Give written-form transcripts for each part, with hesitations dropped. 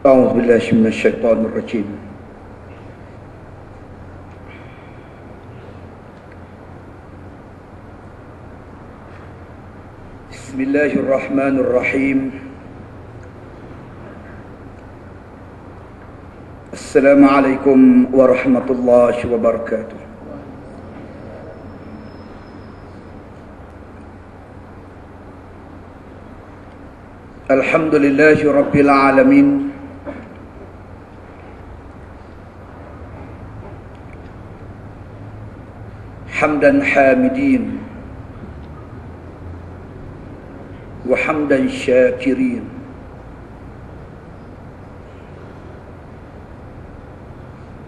أعوذ بالله من الشيطان الرجيم. بسم الله الرحمن الرحيم. السلام عليكم ورحمة الله وبركاته. الحمد لله رب العالمين، حمدا حامدين وحمدا شاكرين،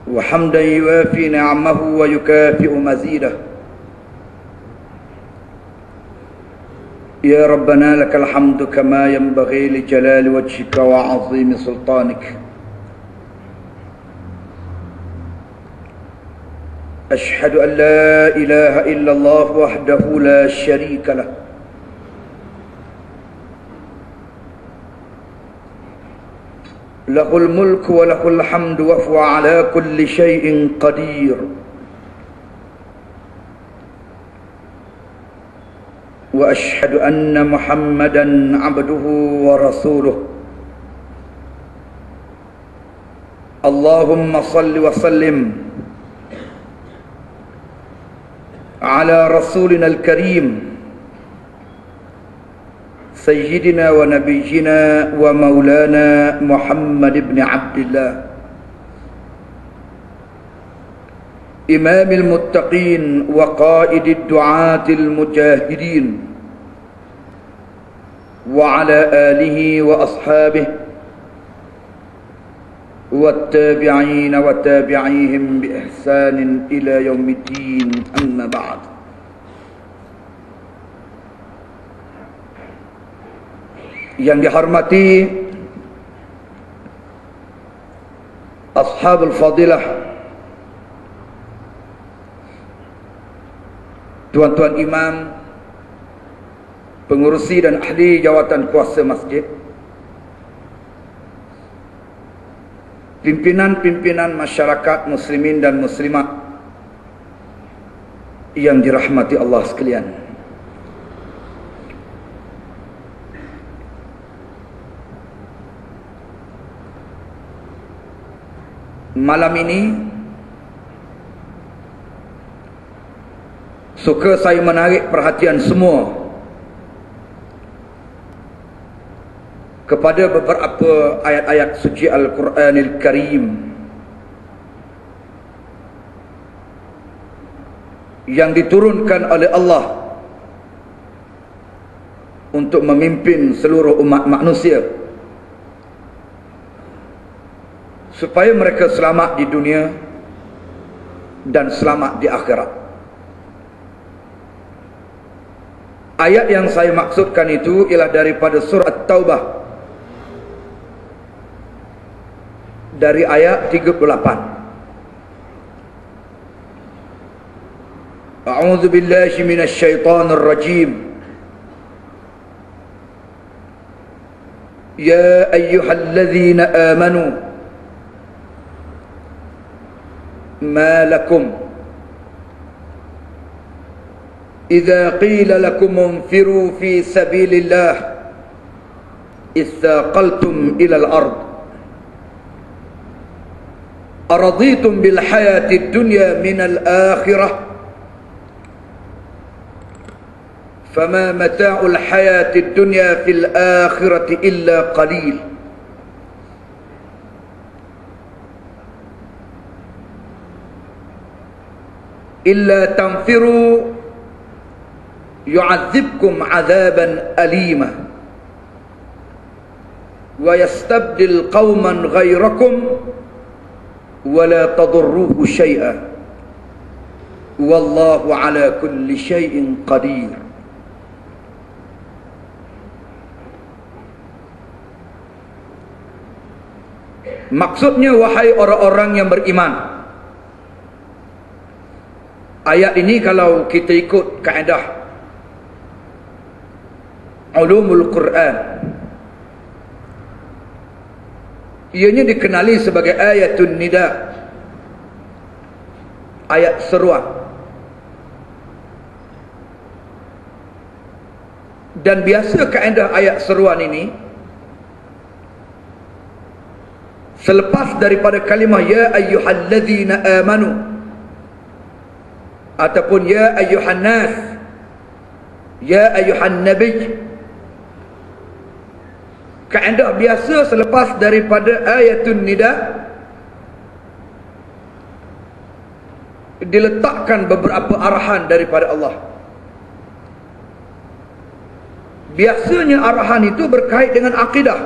وحمدا يوافي نعمه ويكافئ مزيده. يا ربنا لك الحمد كما ينبغي لجلال وجهك وعظيم سلطانك. أشهد أن لا إله إلا الله وحده لا شريك له، له الملك وله الحمد وهو على كل شيء قدير. وأشهد أن محمدا عبده ورسوله. اللهم صل وسلم على رسولنا الكريم سيدنا ونبينا ومولانا محمد بن عبد الله، إمام المتقين وقائد الدعاة المجاهدين، وعلى آله وأصحابه والتابعين وتابعيهم بإحسان إلى يوم الدين. أما بعد. Yang dihormati Ashabul Fadilah, tuan-tuan imam, pengurusi dan ahli jawatan kuasa masjid, pimpinan-pimpinan masyarakat muslimin dan muslimat yang dirahmati Allah sekalian. Malam ini suka saya menarik perhatian semua kepada beberapa ayat-ayat suci Al-Quranil Karim yang diturunkan oleh Allah untuk memimpin seluruh umat manusia supaya mereka selamat di dunia dan selamat di akhirat. Ayat yang saya maksudkan itu ialah daripada surah At-Taubah, dari ayat 38. A'udzu billahi minasy syaithanir rajim. Ya ayyuhalladzina amanu ما لكم إذا قيل لكم انفروا في سبيل الله اثاقلتم إلى الأرض أرضيتم بالحياة الدنيا من الآخرة فما متاع الحياة الدنيا في الآخرة إلا قليل إلا تنفروا yu'adzibkum 'adzaban alima wa yastabdil qauman ghairakum wa la tadurruhu syai'a wallahu 'ala kulli syai'in qadir. Maksudnya, wahai orang-orang yang beriman. Ayat ini kalau kita ikut kaedah ulumul Quran, ianya dikenali sebagai ayatun nida, ayat seruan. Dan biasa kaedah ayat seruan ini, selepas daripada kalimah ya ayyuhalladzina amanu ataupun ya ayyuhan nas, ya ayyuhan nabi, kaedah biasa selepas daripada ayatun nida diletakkan beberapa arahan daripada Allah. Biasanya arahan itu berkait dengan akidah,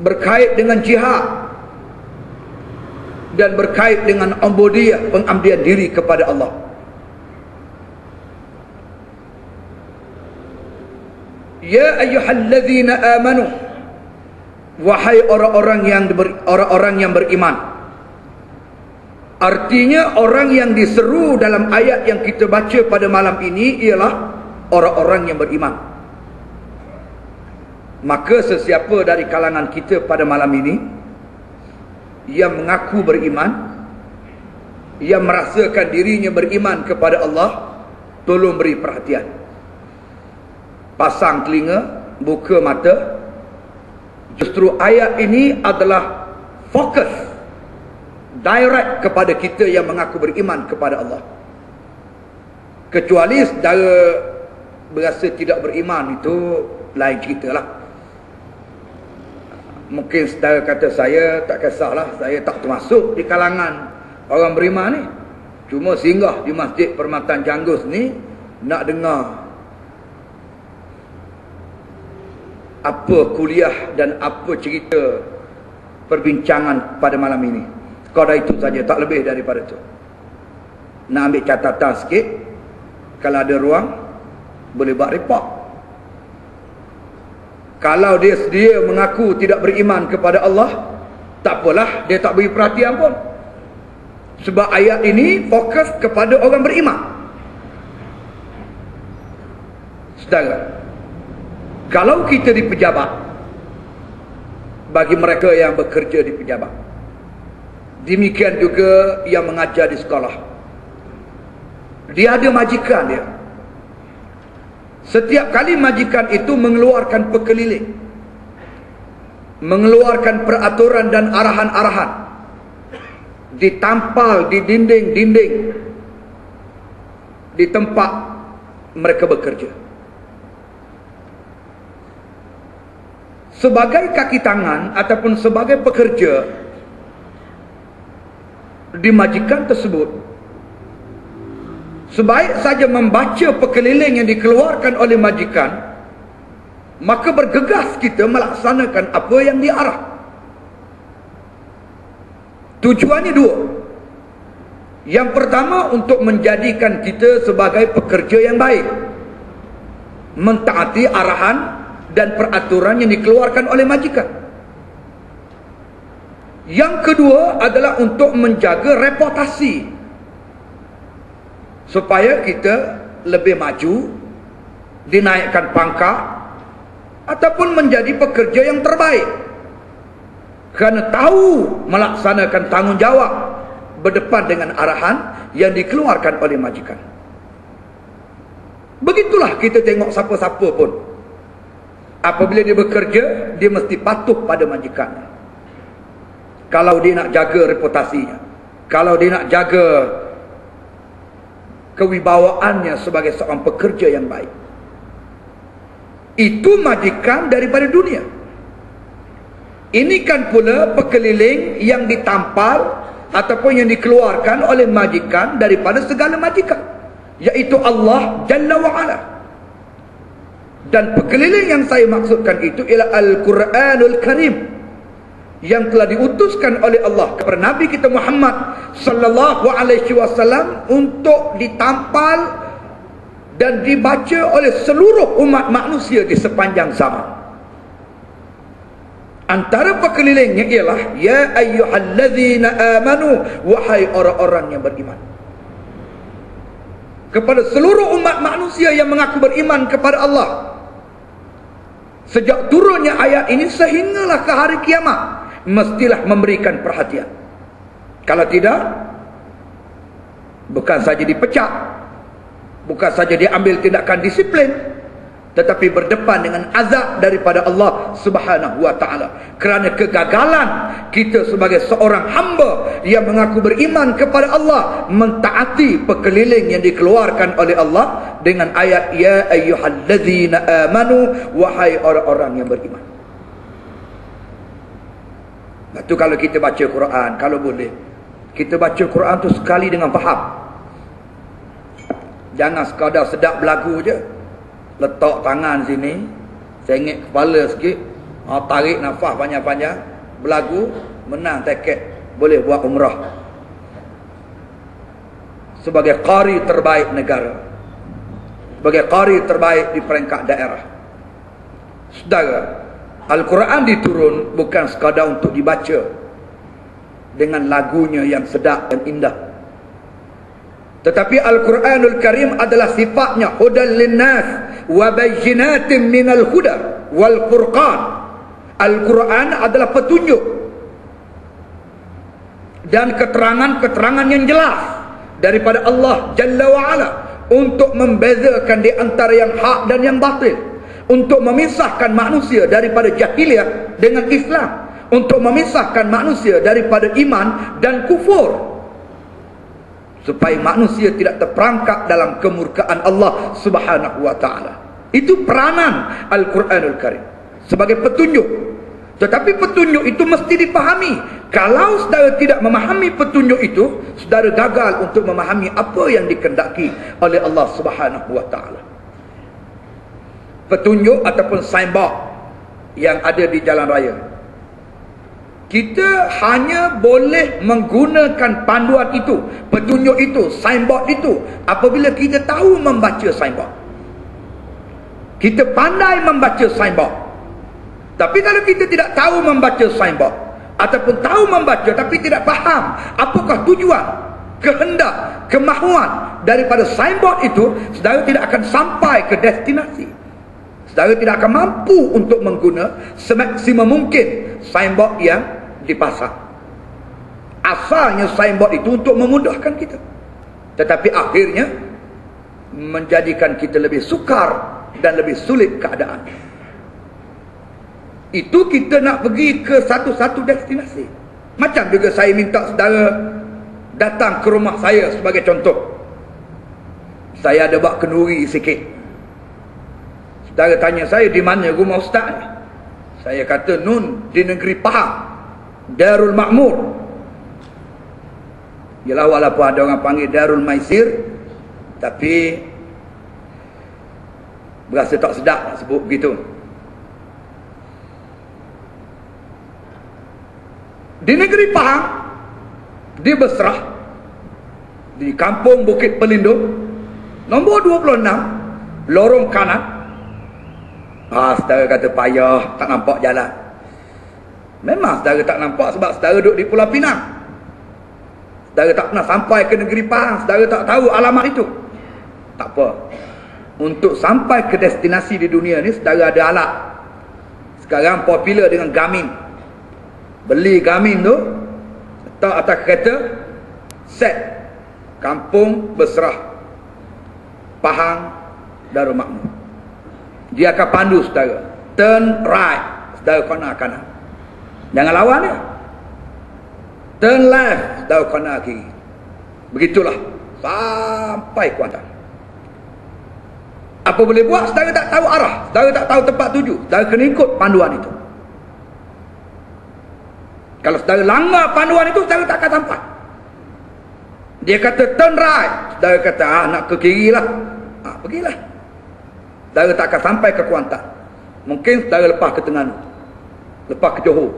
berkait dengan jihad, dan berkait dengan ubudiyah, pengabdian diri kepada Allah. Ya ayyuhalladzina amanu, wahai orang-orang yang beriman. Artinya orang yang diseru dalam ayat yang kita baca pada malam ini ialah orang-orang yang beriman. Maka sesiapa dari kalangan kita pada malam ini yang mengaku beriman, yang merasakan dirinya beriman kepada Allah, tolong beri perhatian. Pasang telinga, buka mata. Justru ayat ini adalah fokus direct kepada kita yang mengaku beriman kepada Allah. Kecuali saudara berasa tidak beriman, itu lain ceritalah. Mungkin saudara kata, saya tak kisahlah, saya tak termasuk di kalangan orang beriman ni, cuma singgah di Masjid Permatan Janggus ni nak dengar apa kuliah dan apa cerita perbincangan pada malam ini. Sekadar itu saja, tak lebih daripada itu. Nak ambil catatan sikit, kalau ada ruang boleh buat report. Kalau dia sedia mengaku tidak beriman kepada Allah, tak apalah, dia tak beri perhatian pun. Sebab ayat ini fokus kepada orang beriman. Saudara, kalau kita di pejabat, bagi mereka yang bekerja di pejabat, demikian juga yang mengajar di sekolah, dia ada majikan dia. Setiap kali majikan itu mengeluarkan pekeliling, mengeluarkan peraturan dan arahan-arahan, ditampal di dinding-dinding di tempat mereka bekerja. Sebagai kaki tangan ataupun sebagai pekerja di majikan tersebut, sebaik saja membaca pekeliling yang dikeluarkan oleh majikan, maka bergegas kita melaksanakan apa yang diarah. Tujuannya dua. Yang pertama, untuk menjadikan kita sebagai pekerja yang baik, mentaati arahan dan peraturan yang dikeluarkan oleh majikan. Yang kedua adalah untuk menjaga reputasi, supaya kita lebih maju, dinaikkan pangkat, ataupun menjadi pekerja yang terbaik, kerana tahu melaksanakan tanggungjawab berdepan dengan arahan yang dikeluarkan oleh majikan. Begitulah kita tengok siapa-siapa pun, apabila dia bekerja, dia mesti patuh pada majikan. Kalau dia nak jaga reputasinya, kalau dia nak jaga kewibawaannya sebagai seorang pekerja yang baik. Itu majikan daripada dunia. Ini kan pula pekeliling yang ditampal ataupun yang dikeluarkan oleh majikan daripada segala majikan. iaitu Allah Jalla wa'ala. Dan pekeliling yang saya maksudkan itu ialah Al-Quranul Karim, yang telah diutuskan oleh Allah kepada Nabi kita Muhammad sallallahu alaihi wasallam untuk ditampal dan dibaca oleh seluruh umat manusia di sepanjang zaman. Antara pekelilingnya ialah ya ayyuhallazina amanu, wahai orang-orang yang beriman. Kepada seluruh umat manusia yang mengaku beriman kepada Allah. Sejak turunnya ayat ini sehinggalah ke hari kiamat, mestilah memberikan perhatian. Kalau tidak, bukan saja dipecat, bukan saja diambil tindakan disiplin, tetapi berdepan dengan azab daripada Allah Subhanahu wa ta'ala. Kerana kegagalan kita sebagai seorang hamba yang mengaku beriman kepada Allah, mentaati pekeliling yang dikeluarkan oleh Allah dengan ayat ya ayyuhallazina amanu, wahai orang-orang yang beriman. Itu kalau kita baca Quran, kalau boleh kita baca Quran tu sekali dengan faham. Jangan sekadar sedap berlagu je, letak tangan sini, sengit kepala sikit, tarik nafas panjang-panjang, berlagu, menang tiket, boleh buat umrah. Sebagai qari terbaik negara, sebagai qari terbaik di peringkat daerah. Saudara, Al-Quran diturun bukan sekadar untuk dibaca dengan lagunya yang sedap dan indah, tetapi Al-Quranul Karim adalah sifatnya hudan linnas wa bayyinatin minal huda wal furqan. Al-Quran adalah petunjuk dan keterangan-keterangan yang jelas daripada Allah Jalla wa'ala, untuk membezakan di antara yang hak dan yang batil, untuk memisahkan manusia daripada jahiliyah dengan Islam, untuk memisahkan manusia daripada iman dan kufur, supaya manusia tidak terperangkap dalam kemurkaan Allah Subhanahu wa ta'ala. Itu peranan Al-Quranul Karim sebagai petunjuk. Tetapi petunjuk itu mesti dipahami. Kalau saudara tidak memahami petunjuk itu, saudara gagal untuk memahami apa yang dikehendaki oleh Allah Subhanahu wa ta'ala. Petunjuk ataupun signboard yang ada di jalan raya, kita hanya boleh menggunakan panduan itu, petunjuk itu, signboard itu, apabila kita tahu membaca signboard. Kita pandai membaca signboard. Tapi kalau kita tidak tahu membaca signboard, ataupun tahu membaca tapi tidak faham apakah tujuan, kehendak, kemahuan daripada signboard itu, saudara tidak akan sampai ke destinasi. Saudara tidak akan mampu untuk mengguna semaksimum mungkin signboard yang dipasang. Asalnya signboard itu untuk memudahkan kita, tetapi akhirnya menjadikan kita lebih sukar dan lebih sulit keadaan. Itu kita nak pergi ke satu-satu destinasi. Macam juga saya minta saudara datang ke rumah saya sebagai contoh. Saya ada buat kenduri sikit. Saudara tanya saya, di mana rumah ustaz ni? Saya kata, Nun, di negeri Pahang, Darul Makmur. Yalah, walaupun ada orang panggil Darul Maisir, tapi berasa tak sedap nak sebut begitu. Di negeri Pahang, di Besrah, di kampung Bukit Pelindung, nombor 26, lorong kanan. Saudara kata payah, tak nampak jalan. Memang saudara tak nampak sebab saudara duduk di Pulau Pinang. Saudara tak pernah sampai ke negeri Pahang, saudara tak tahu alamat itu. Tak apa. Untuk sampai ke destinasi di dunia ni, saudara ada alat. Sekarang popular dengan Garmin. Beli Garmin tu, letak atas kereta, set Kampung Besrah, Pahang, Darul Makmur. Dia akan pandu saudara, turn right, saudara kena kanan, jangan lawan dia. Turn left, saudara kena kiri. Begitulah sampai Kuantan. Apa boleh buat? Saudara tak tahu arah, saudara tak tahu tempat tuju, saudara kena ikut panduan itu. Kalau saudara langgar panduan itu, saudara tak akan sampai. Dia kata turn right. Saudara kata nak ke kiri lah. Pergilah. Saudara tak akan sampai ke Kuantan. Mungkin saudara lepas ke Terengganu, lepas ke Johor.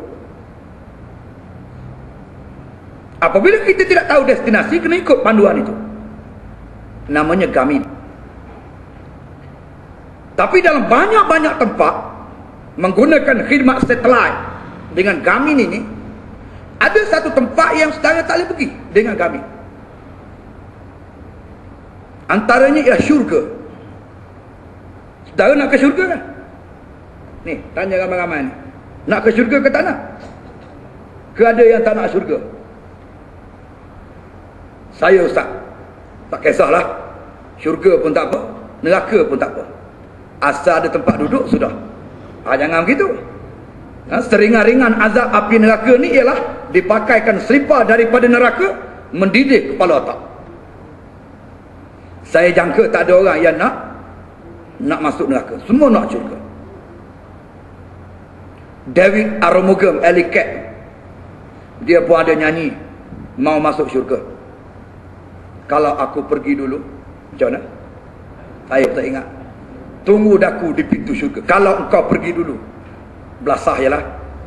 Apabila kita tidak tahu destinasi, kena ikut panduan itu. Namanya Garmin. Tapi dalam banyak-banyak tempat menggunakan khidmat satelit dengan Garmin ini, ada satu tempat yang saudara tak boleh pergi dengan Garmin. Antaranya ialah syurga. Saudara nak ke syurga kan? Ni, tanya ramai-ramai ni. Nak ke syurga ke tak nak? Ke ada yang tak nak syurga? Saya ustaz, tak kisahlah. Syurga pun tak apa, neraka pun tak apa. Asal ada tempat duduk, sudah. Jangan begitu. Seringan-ringan azab api neraka ni ialah dipakaikan selipar daripada neraka, mendidih kepala otak. Saya jangka tak ada orang yang nak masuk neraka. Semua nak syurga. David Arumugam, Ellie Cat, dia pun ada nyanyi mau masuk syurga. Kalau aku pergi dulu, macam mana? Saya tak ingat. Tunggu daku di pintu syurga. Kalau engkau pergi dulu. Belasah jelah.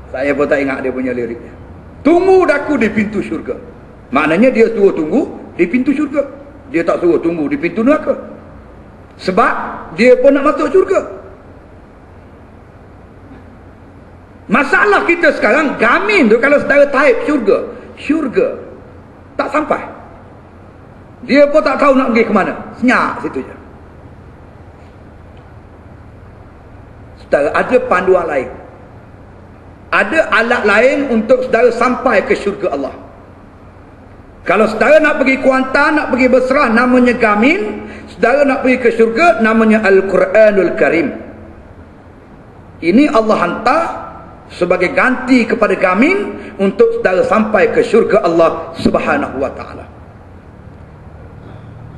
Saya pun tak ingat dia punya liriknya. Tunggu daku di pintu syurga. Maknanya dia suruh tunggu di pintu syurga. Dia tak suruh tunggu di pintu neraka. Sebab dia pun nak masuk syurga. Masalah kita sekarang, Garmin tu kalau saudara type syurga tak sampai. Dia pun tak tahu nak pergi ke mana. Senyap situ je. Saudara, ada panduan lain. Ada alat lain untuk saudara sampai ke syurga Allah. Kalau saudara nak pergi Kuantan, nak pergi berserah, namanya Garmin. Saudara nak pergi ke syurga, namanya Al-Quranul Karim. Ini Allah hantar sebagai ganti kepada Garmin untuk saudara sampai ke syurga Allah Subhanahu wa ta'ala.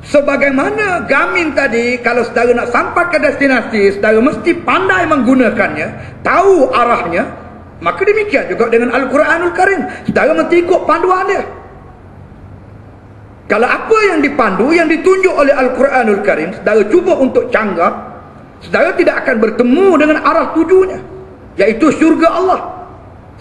Sebagaimana Garmin tadi, kalau saudara nak sampai ke destinasi, saudara mesti pandai menggunakannya, tahu arahnya. Maka demikian juga dengan Al-Quranul Karim. Saudara mesti ikut panduan dia. Kalau apa yang dipandu, yang ditunjuk oleh Al-Quranul Karim, saudara cuba untuk canggah, saudara tidak akan bertemu dengan arah tujunya, yaitu syurga Allah.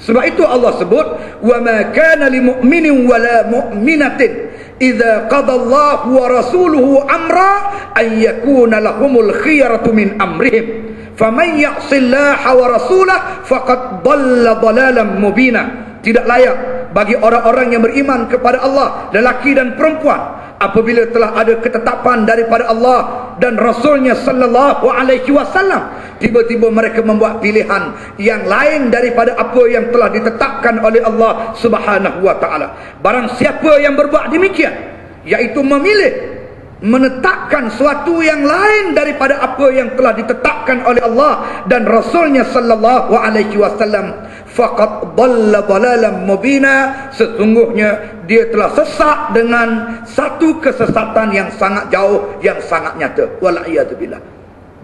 Sebab itu Allah sebut, wa ma kana lil mu'minin wala mu'minatin idza qada Allahu wa rasuluhu amra an yakuna lahumul khiyaratu min amrihim faman ya'sillaha wa rasulahu faqad dhalla dhalalan mubina. Tidak layak bagi orang-orang yang beriman kepada Allah, lelaki dan perempuan, apabila telah ada ketetapan daripada Allah dan Rasulnya sallallahu alaihi wasallam, tiba-tiba mereka membuat pilihan yang lain daripada apa yang telah ditetapkan oleh Allah Subhanahu wa taala. Barang siapa yang berbuat demikian, yaitu memilih menetapkan suatu yang lain daripada apa yang telah ditetapkan oleh Allah dan Rasulnya sallallahu alaihi wasallam, faqad dhalla dhalalan mubina, sesungguhnya dia telah sesat dengan satu kesesatan yang sangat jauh, yang sangat nyata. Wal'iyadzubillah.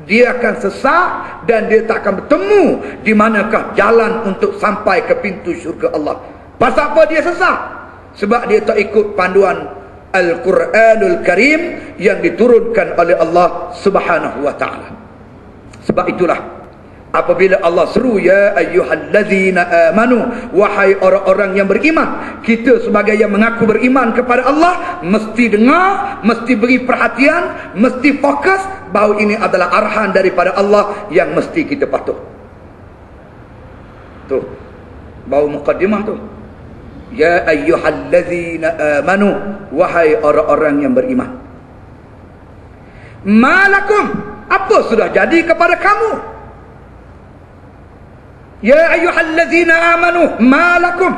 Dia akan sesat dan dia tak akan bertemu di manakah jalan untuk sampai ke pintu syurga Allah. Pasal apa dia sesat? Sebab dia tak ikut panduan Al-Quranul Karim yang diturunkan oleh Allah Subhanahu wa ta'ala. Sebab itulah apabila Allah seru, ya ayyuhallazina amanu, wahai orang-orang yang beriman, kita sebagai yang mengaku beriman kepada Allah mesti dengar, mesti beri perhatian, mesti fokus bahawa ini adalah arahan daripada Allah yang mesti kita patuh. Tu baru mukaddimah tu. Ya ayyuhallazina amanu, wahai orang-orang yang beriman. Malakum, apa sudah jadi kepada kamu? Ya ayyuhallazina amanu, malakum,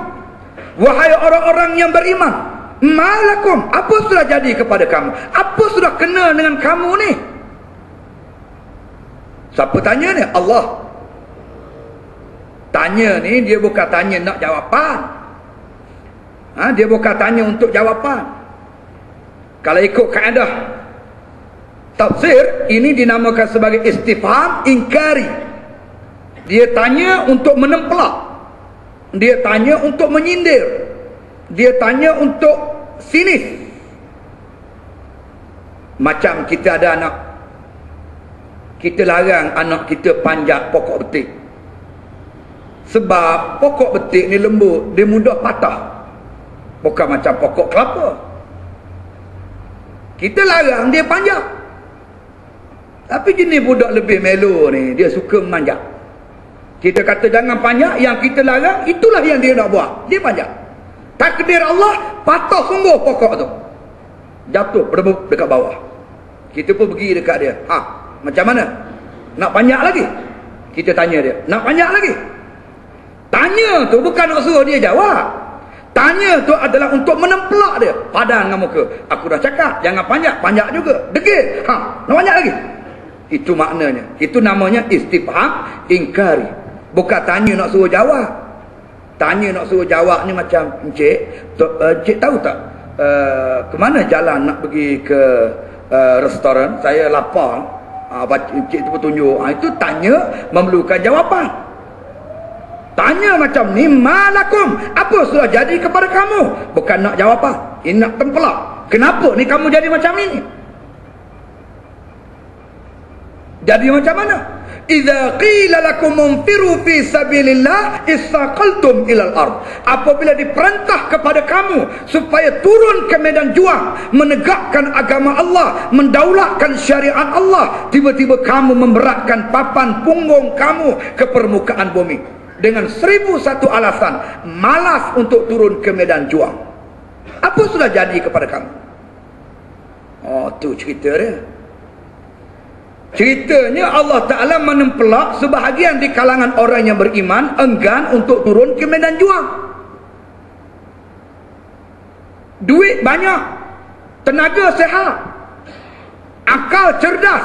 wahai orang-orang yang beriman. Malakum, apa sudah jadi kepada kamu? Apa sudah kena dengan kamu ni? Siapa tanya ni? Allah. Tanya ni dia bukan tanya nak jawapan. Dia bukan tanya untuk jawapan. Kalau ikut kaedah tafsir, ini dinamakan sebagai istifham inkari. Dia tanya untuk menempelak, dia tanya untuk menyindir, dia tanya untuk sinis. Macam kita ada anak, kita larang anak kita panjat pokok betik. Sebab pokok betik ni lembut, dia mudah patah. Bukan macam pokok kelapa. Kita larang dia panjat. Tapi jenis budak lebih melo ni, dia suka memanjat. Kita kata jangan panjat, yang kita larang itulah yang dia nak buat. Dia panjat. Takdir Allah, patah sungguh pokok tu. Jatuh berdebuk dekat bawah. Kita pun pergi dekat dia. Macam mana? Nak panjat lagi? Kita tanya dia. Nak panjat lagi? Tanya tu bukan nak suruh dia jawab. Tanya tu adalah untuk menempelak dia. Padan dengan muka. Aku dah cakap, jangan panjat. Panjat juga. Degil. Nak panjat lagi? Itu maknanya. Itu namanya istifham ingkari. Bukan tanya nak suruh jawab. Tanya nak suruh jawab ni macam, Encik tahu tak? Ke mana jalan nak pergi ke restoran? Saya lapar. Encik tu pun tunjuk. Itu tanya memerlukan jawapan. Tanya macam ni, malakum, apa sudah jadi kepada kamu? Bukan nak jawapan. Ini nak tempelak. Kenapa ni kamu jadi macam ini? Jadi macam mana? Idza qila lakum munfiru fi sabilillah istaqaltum ilal ard. Apabila diperintah kepada kamu supaya turun ke medan juang, menegakkan agama Allah, mendaulatkan syariat Allah, tiba-tiba kamu memberatkan papan punggung kamu ke permukaan bumi dengan 1001 alasan malas untuk turun ke medan juang. Apa sudah jadi kepada kamu? Tu cerita dia. Ceritanya Allah Ta'ala menempelak sebahagian di kalangan orang yang beriman enggan untuk turun ke medan juang. Duit banyak, tenaga sehat, akal cerdas,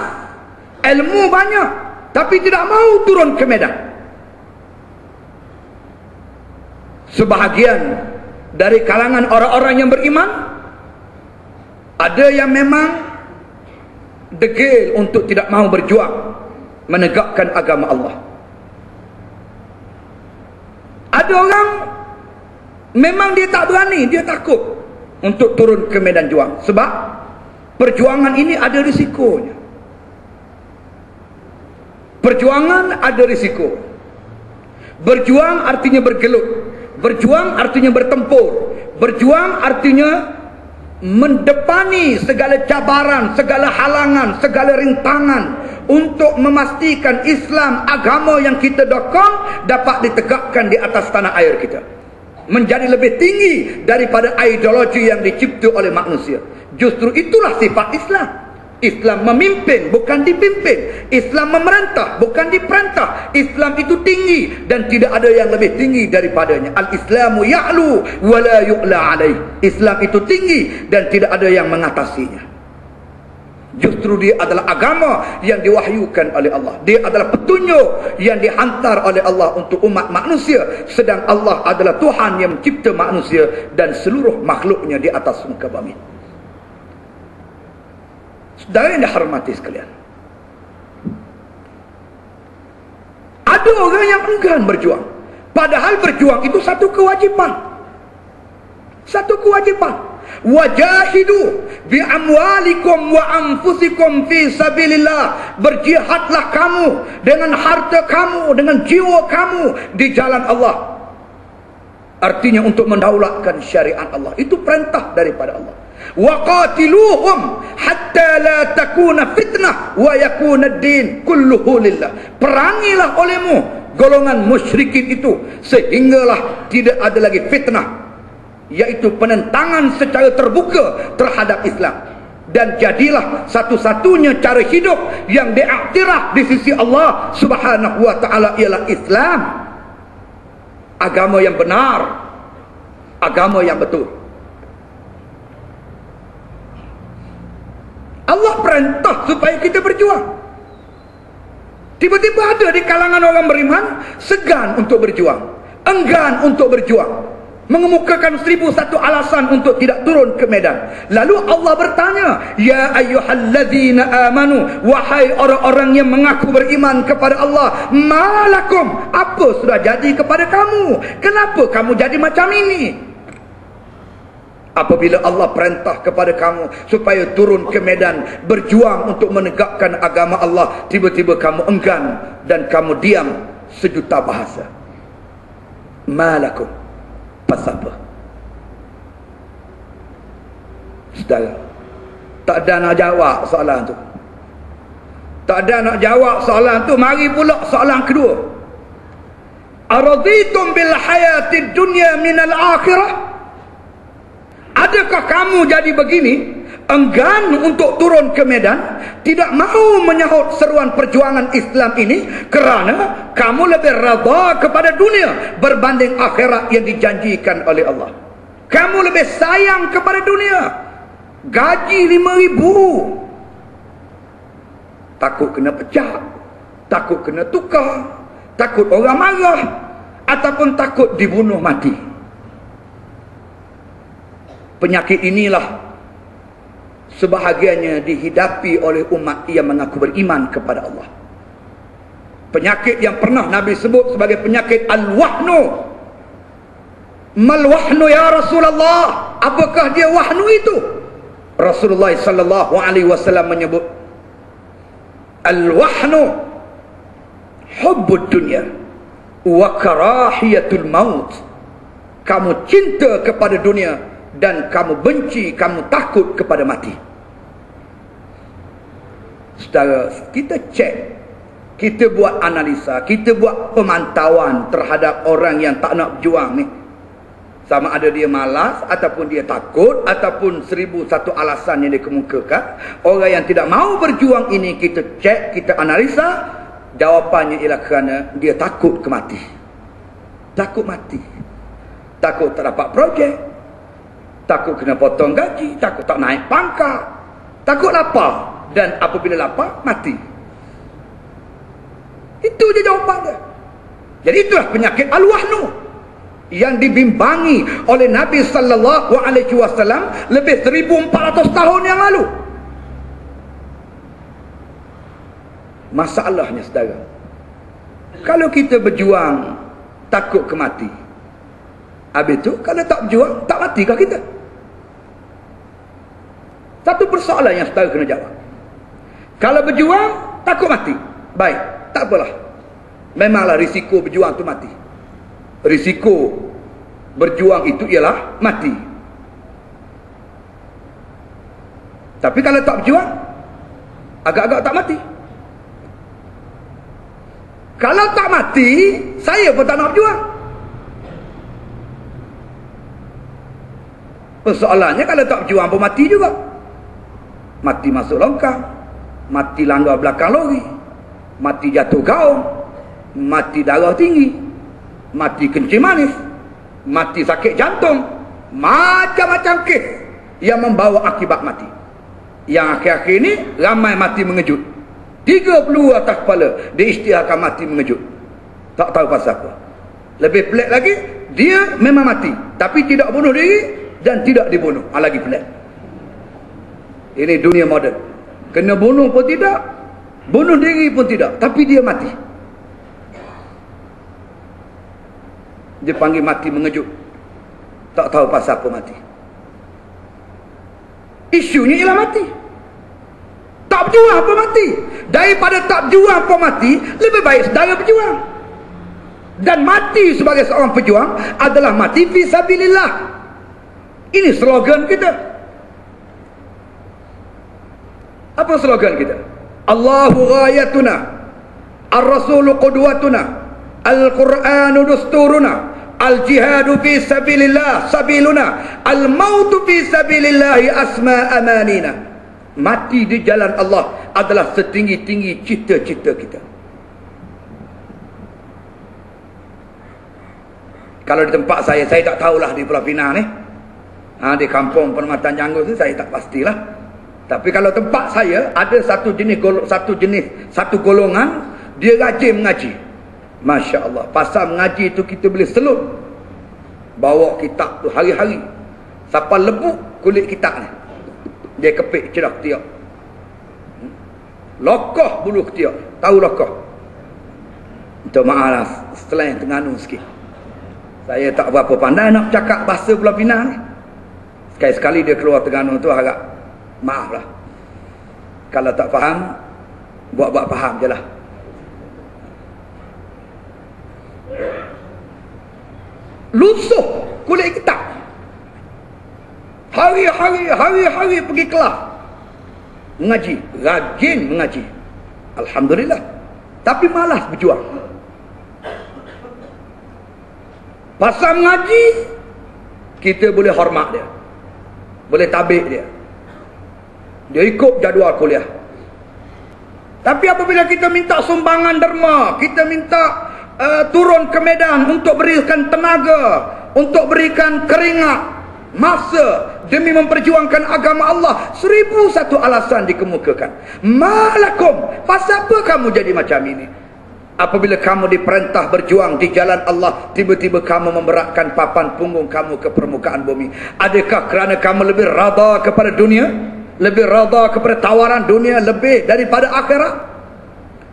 ilmu banyak, tapi tidak mau turun ke medan. Sebahagian dari kalangan orang-orang yang beriman, ada yang memang degil untuk tidak mahu berjuang menegakkan agama Allah. Ada orang memang dia tak berani, dia takut untuk turun ke medan juang sebab perjuangan ini ada risikonya. Perjuangan ada risiko. Berjuang artinya bergelut, berjuang artinya bertempur, berjuang artinya mendepani segala cabaran, segala halangan, segala rintangan untuk memastikan Islam, agama yang kita dokong, dapat ditegakkan di atas tanah air kita, menjadi lebih tinggi daripada ideologi yang dicipta oleh manusia. Justru itulah sifat Islam. Islam memimpin, bukan dipimpin. Islam memerintah, bukan diperintah. Islam itu tinggi dan tidak ada yang lebih tinggi daripadanya. Al-Islamu ya'lu wa la yu'la alaih. Islam itu tinggi dan tidak ada yang mengatasinya. Justru dia adalah agama yang diwahyukan oleh Allah. Dia adalah petunjuk yang dihantar oleh Allah untuk umat manusia. Sedang Allah adalah Tuhan yang mencipta manusia dan seluruh makhluknya di atas muka bumi. Saudara yang dihormati sekalian, ada orang yang enggan berjuang, padahal berjuang itu satu kewajipan. Satu kewajipan. Wajahidu bi amwalikum wa anfusikum fi sabilillah. Berjihadlah kamu dengan harta kamu, dengan jiwa kamu di jalan Allah. Artinya untuk mendaulatkan syariat Allah. Itu perintah daripada Allah. وَقَاتِلُوهُمْ حَتَّى لَا تَكُونَ فِتْنَةً وَيَكُونَ الدِّينُ كُلُّهُ لِلَّهِ. Perangilah olehmu golongan musyrikin itu sehinggalah tidak ada lagi fitnah, yaitu penentangan secara terbuka terhadap Islam, dan jadilah satu-satunya cara hidup yang diiktiraf di sisi Allah Subhanahu wa taala ialah Islam. Agama yang benar, agama yang betul. Allah perintah supaya kita berjuang. Tiba-tiba ada di kalangan orang beriman segan untuk berjuang, enggan untuk berjuang, mengemukakan 1001 alasan untuk tidak turun ke medan. Lalu Allah bertanya, ya ayyuhalladzina amanu, wahai orang-orang yang mengaku beriman kepada Allah, malakum, apa sudah jadi kepada kamu? Kenapa kamu jadi macam ini? Apabila Allah perintah kepada kamu supaya turun ke medan berjuang untuk menegakkan agama Allah, tiba-tiba kamu enggan dan kamu diam sejuta bahasa. Malakum, pasal apa? Saudara, tak ada nak jawab soalan tu. Tak ada nak jawab soalan tu. Mari pula soalan kedua. Araditum bil hayatid dunya minal akhirah? Adakah kamu jadi begini, enggan untuk turun ke medan, tidak mahu menyahut seruan perjuangan Islam ini kerana kamu lebih redha kepada dunia berbanding akhirat yang dijanjikan oleh Allah? Kamu lebih sayang kepada dunia. Gaji 5,000, takut kena pecat, takut kena tukar, takut orang marah, ataupun takut dibunuh mati. Penyakit inilah sebahagiannya dihidapi oleh umat yang mengaku beriman kepada Allah. Penyakit yang pernah Nabi sebut sebagai penyakit al-wahnu. Mal wahnu ya Rasulullah? Apakah dia wahnu itu? Rasulullah sallallahu alaihi wasallam menyebut al-wahnu hubbud dunya wa karahiyatul maut. Kamu cinta kepada dunia dan kamu benci, kamu takut kepada mati. Saudara, kita cek, kita buat analisa, kita buat pemantauan terhadap orang yang tak nak berjuang ni. Sama ada dia malas, ataupun dia takut, ataupun 1001 alasan yang dia kemukakan. Orang yang tidak mahu berjuang ini, kita cek, kita analisa, jawapannya ialah kerana dia takut ke mati. Takut mati. Takut tak dapat projek, takut kena potong gaji, takut tak naik pangkat, takut lapar, dan apabila lapar, mati. Itu je jawapan dia. Jadi itulah penyakit al-wahnu yang dibimbangi oleh Nabi sallallahu alaihi wasallam lebih 1400 tahun yang lalu. Masalahnya saudara, kalau kita berjuang takut ke mati, habis tu kalau tak berjuang, tak matikah kita? Satu persoalan yang saudara kena jawab. Kalau berjuang takut mati, baik, tak apalah. Memanglah risiko berjuang tu mati. Risiko berjuang itu ialah mati. Tapi kalau tak berjuang, agak-agak tak mati. Kalau tak mati, saya pun tak nak berjuang. Persoalannya kalau tak berjuang pun mati juga. Mati masuk longkang, mati langgar belakang lori, mati jatuh gaung, mati darah tinggi, mati kencing manis, mati sakit jantung, macam-macam kes yang membawa akibat mati. Yang akhir-akhir ini ramai mati mengejut. 30 atas kepala diisytiharkan mati mengejut. Tak tahu pasal apa. Lebih pelik lagi, dia memang mati tapi tidak bunuh diri dan tidak dibunuh. Lagi pelik. Ini dunia moden. Kena bunuh pun tidak, bunuh diri pun tidak, tapi dia mati. Dia panggil mati mengejut. Tak tahu pasal apa mati. Isunya ialah mati. Tak berjuang pun mati. Daripada tak berjuang pun mati, lebih baik saudara berjuang. Dan mati sebagai seorang pejuang adalah mati fi sabilillah. Ini slogan kita. Apa slogan kita? Allahu ghayatuna, ar-rasulu qudwatuna, al-Qur'anu dusturuna, al-jihadu fi sabilillah sabiluna, al-mautu fi sabilillahi asma amanina. Mati di jalan Allah adalah setinggi-tinggi cita-cita kita. Kalau di tempat saya tak tahulah di Pulau Pinang ni. Di kampung Permatan Janggut tu saya tak pastilah. Tapi kalau tempat saya ada satu golongan dia rajin mengaji. Masya Allah. Pasal mengaji tu kita boleh selut. Bawa kitab tu hari-hari. Sampai lebuk kulit kitab ni. Dia kepik cedak tiap. Lokoh bulu ketiak. Tahu lokoh? Minta maaf lah, selain Terengganu sikit. Saya tak berapa pandai nak cakap bahasa Pulau Pinang ni. Sekali-sekali dia keluar Terengganu tu harap maaf lah. Kalau tak faham, buat-buat faham je lah. Lusuh kulit kitab. Hari-hari pergi kelas. Mengaji. Rajin mengaji. Alhamdulillah. Tapi malas berjuang. Pasal mengaji, kita boleh hormat dia. Boleh tabik dia. Dia ikut jadual kuliah. Tapi apabila kita minta sumbangan derma, kita minta turun ke medan untuk berikan tenaga, untuk berikan keringat, masa demi memperjuangkan agama Allah, 1001 alasan dikemukakan. Malakum, pasal apa kamu jadi macam ini? Apabila kamu diperintah berjuang di jalan Allah, tiba-tiba kamu memberatkan papan punggung kamu ke permukaan bumi. Adakah kerana kamu lebih rada kepada dunia? Lebih rada kepada tawaran dunia lebih daripada akhirat?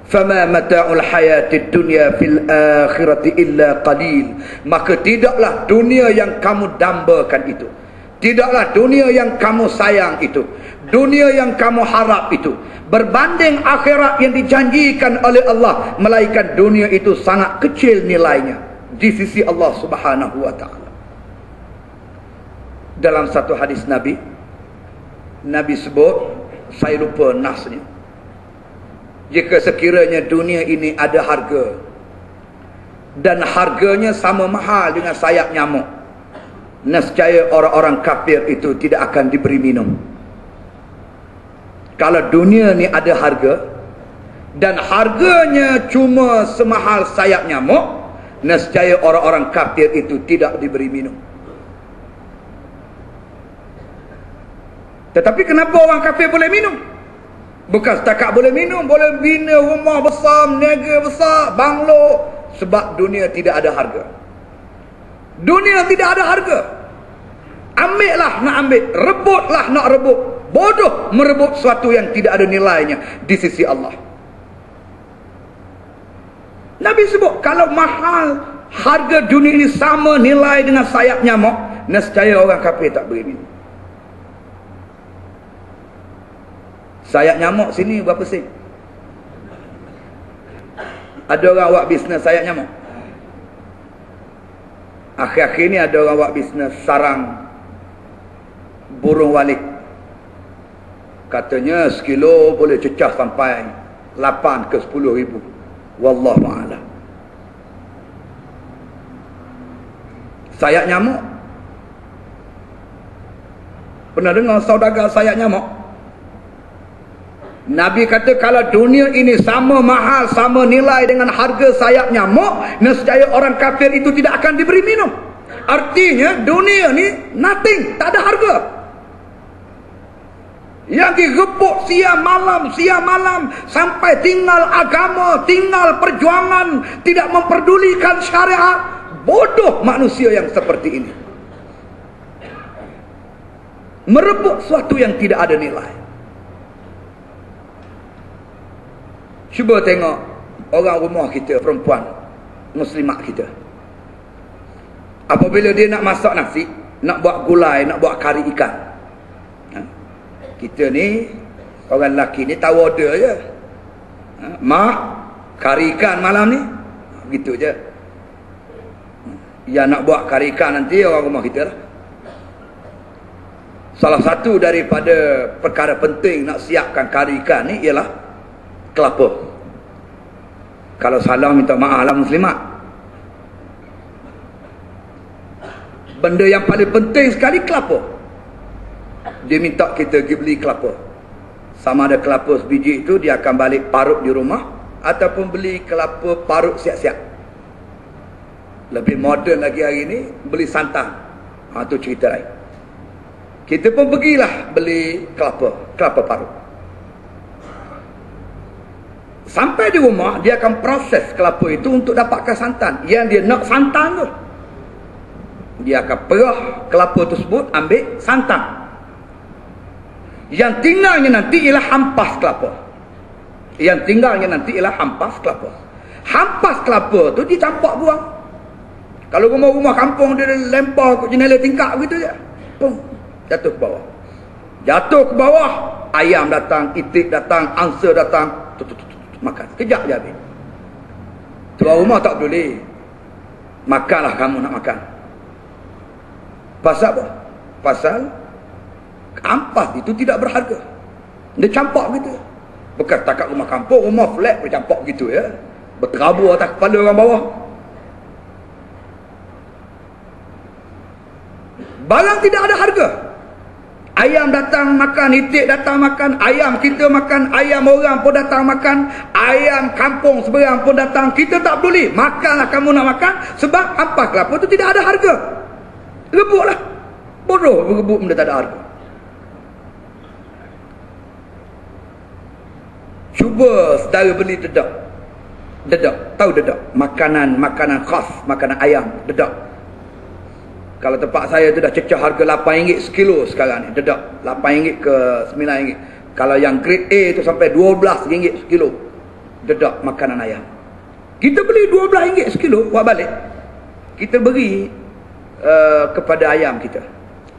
Fama mata'ul hayatid dunya fil akhirati illa qalil. Maka tidaklah dunia yang kamu dambakan itu, tidaklah dunia yang kamu sayang itu, dunia yang kamu harap itu, berbanding akhirat yang dijanjikan oleh Allah, melainkan dunia itu sangat kecil nilainya di sisi Allah Subhanahu wa taala. Dalam satu hadis Nabi sebut, saya lupa nasnya, jika sekiranya dunia ini ada harga dan harganya sama mahal dengan sayap nyamuk, nescaya orang-orang kafir itu tidak akan diberi minum. Kalau dunia ni ada harga dan harganya cuma semahal sayap nyamuk, nescaya orang-orang kafir itu tidak diberi minum. Tetapi kenapa orang kafir boleh minum? Bukan setakat boleh minum, boleh bina rumah besar, niaga besar, banglo. Sebab dunia tidak ada harga. Dunia tidak ada harga. Ambil lah nak ambil, rebutlah nak rebut. Bodoh merebut sesuatu yang tidak ada nilainya di sisi Allah. Nabi sebut, kalau mahal harga dunia ini sama nilai dengan sayap nyamuk, nescaya orang kafir tak beri minum. Sayap nyamuk sini berapa sen? Ada orang buat bisnes sayap nyamuk. Akhir-akhir ni ada orang buat bisnes sarang burung walik. Katanya sekilo boleh cecah sampai 8 ke 10 ribu. Wallahu a'lam. Sayap nyamuk. Pernah dengar saudagar sayap nyamuk? Nabi kata kalau dunia ini sama mahal, sama nilai dengan harga sayap nyamuk, nescaya orang kafir itu tidak akan diberi minum. Artinya dunia ni nothing, tak ada harga. Yang direbut siang malam sampai tinggal agama, tinggal perjuangan, tidak memperdulikan syariat. Bodoh manusia yang seperti ini, merebut sesuatu yang tidak ada nilai. Cuba tengok orang rumah kita, perempuan muslimat kita, apabila dia nak masak nasi, nak buat gulai, nak buat kari ikan, kita ni orang lelaki ni tahu order je. Mak, kari ikan malam ni, begitu je. Yang nak buat kari ikan nanti orang rumah kita lah. Salah satu daripada perkara penting nak siapkan kari ikan ni ialah kelapa. Kalau salah minta maaf lah muslimat. Benda yang paling penting sekali kelapa. Dia minta kita pergi beli kelapa. Sama ada kelapa sebiji itu dia akan balik parut di rumah, ataupun beli kelapa parut siap-siap. Lebih moden lagi hari ini, beli santan. Itu cerita lain. Kita pun pergilah beli kelapa parut. Sampai di rumah, dia akan proses kelapa itu untuk dapatkan santan. Yang dia nak santan tu, dia akan perah kelapa tersebut, ambil santan. Yang tinggalnya nanti ialah hampas kelapa. Yang tinggalnya nanti ialah hampas kelapa. Hampas kelapa tu dicampak buang. Kalau rumah-rumah kampung dia lempar ke jendela tingkap begitu je. Pum. Jatuh ke bawah. Jatuh ke bawah, ayam datang, itik datang, angsa datang, makan. Kejap je habis. Tuan rumah tak boleh. Makanlah kamu nak makan. Pasal apa? Pasal ampas itu tidak berharga. Dia campak gitu. Bukan takat rumah kampung, rumah flat boleh campak gitu ya. Berterabur atas kepala orang bawah. Barang tidak ada harga. Ayam datang makan, itik datang makan, ayam kita makan, ayam orang pun datang makan, ayam kampung seberang pun datang, kita tak peduli. Makanlah kamu nak makan, sebab ampas kelapa tu tidak ada harga. Rebutlah. Bodoh berebut benda tak ada harga. Cuba saudara beli dedak. Dedak, tahu dedak? Makanan khas, makanan ayam, dedak. Kalau tempat saya tu dah cecah harga RM8 sekilo sekarang ni, dedak. RM8 ke RM9. Kalau yang grade A tu sampai RM12 sekilo. Dedak makanan ayam. Kita beli RM12 sekilo, buat balik. Kita beri kepada ayam kita.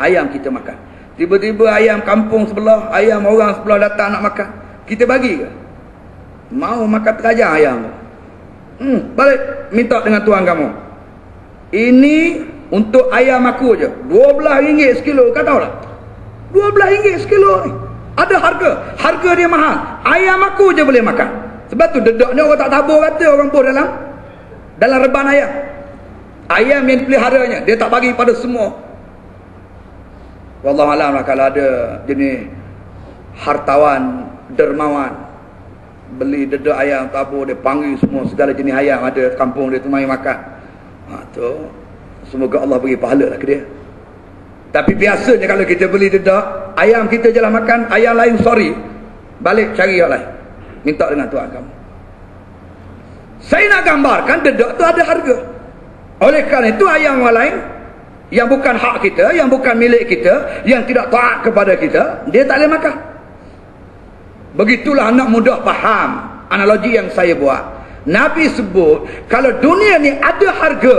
Ayam kita makan. Tiba-tiba ayam kampung sebelah, ayam orang sebelah datang nak makan. Kita bagi ke? Mau makan terajang ayam. Balik minta dengan tuan kamu. Ini untuk ayam aku je RM12 sekilo. Kau tahu tak? RM12 sekilo ni. Ada harga. Harga dia mahal. Ayam aku je boleh makan. Sebab tu dedak ni orang tak tabur kata orang pun dalam reban ayam. Ayam yang dipeliharanya dia tak bagi pada semua. Wallahualam lah kalau ada jenis hartawan, dermawan, beli dedak ayam tabur, dia panggil semua segala jenis ayam ada kampung dia tu mari makan. Tu semoga Allah bagi pahala lah ke dia. Tapi biasanya kalau kita beli dedak, ayam kita je lah makan, ayam lain sorry, balik cari yang lain, minta dengan tuan kamu. Saya nak gambarkan dedak tu ada harga. Oleh kerana itu ayam orang lain yang bukan hak kita, yang bukan milik kita, yang tidak taat kepada kita, dia tak boleh makan. Begitulah anak mudah faham analogi yang saya buat. Nabi sebut kalau dunia ni ada harga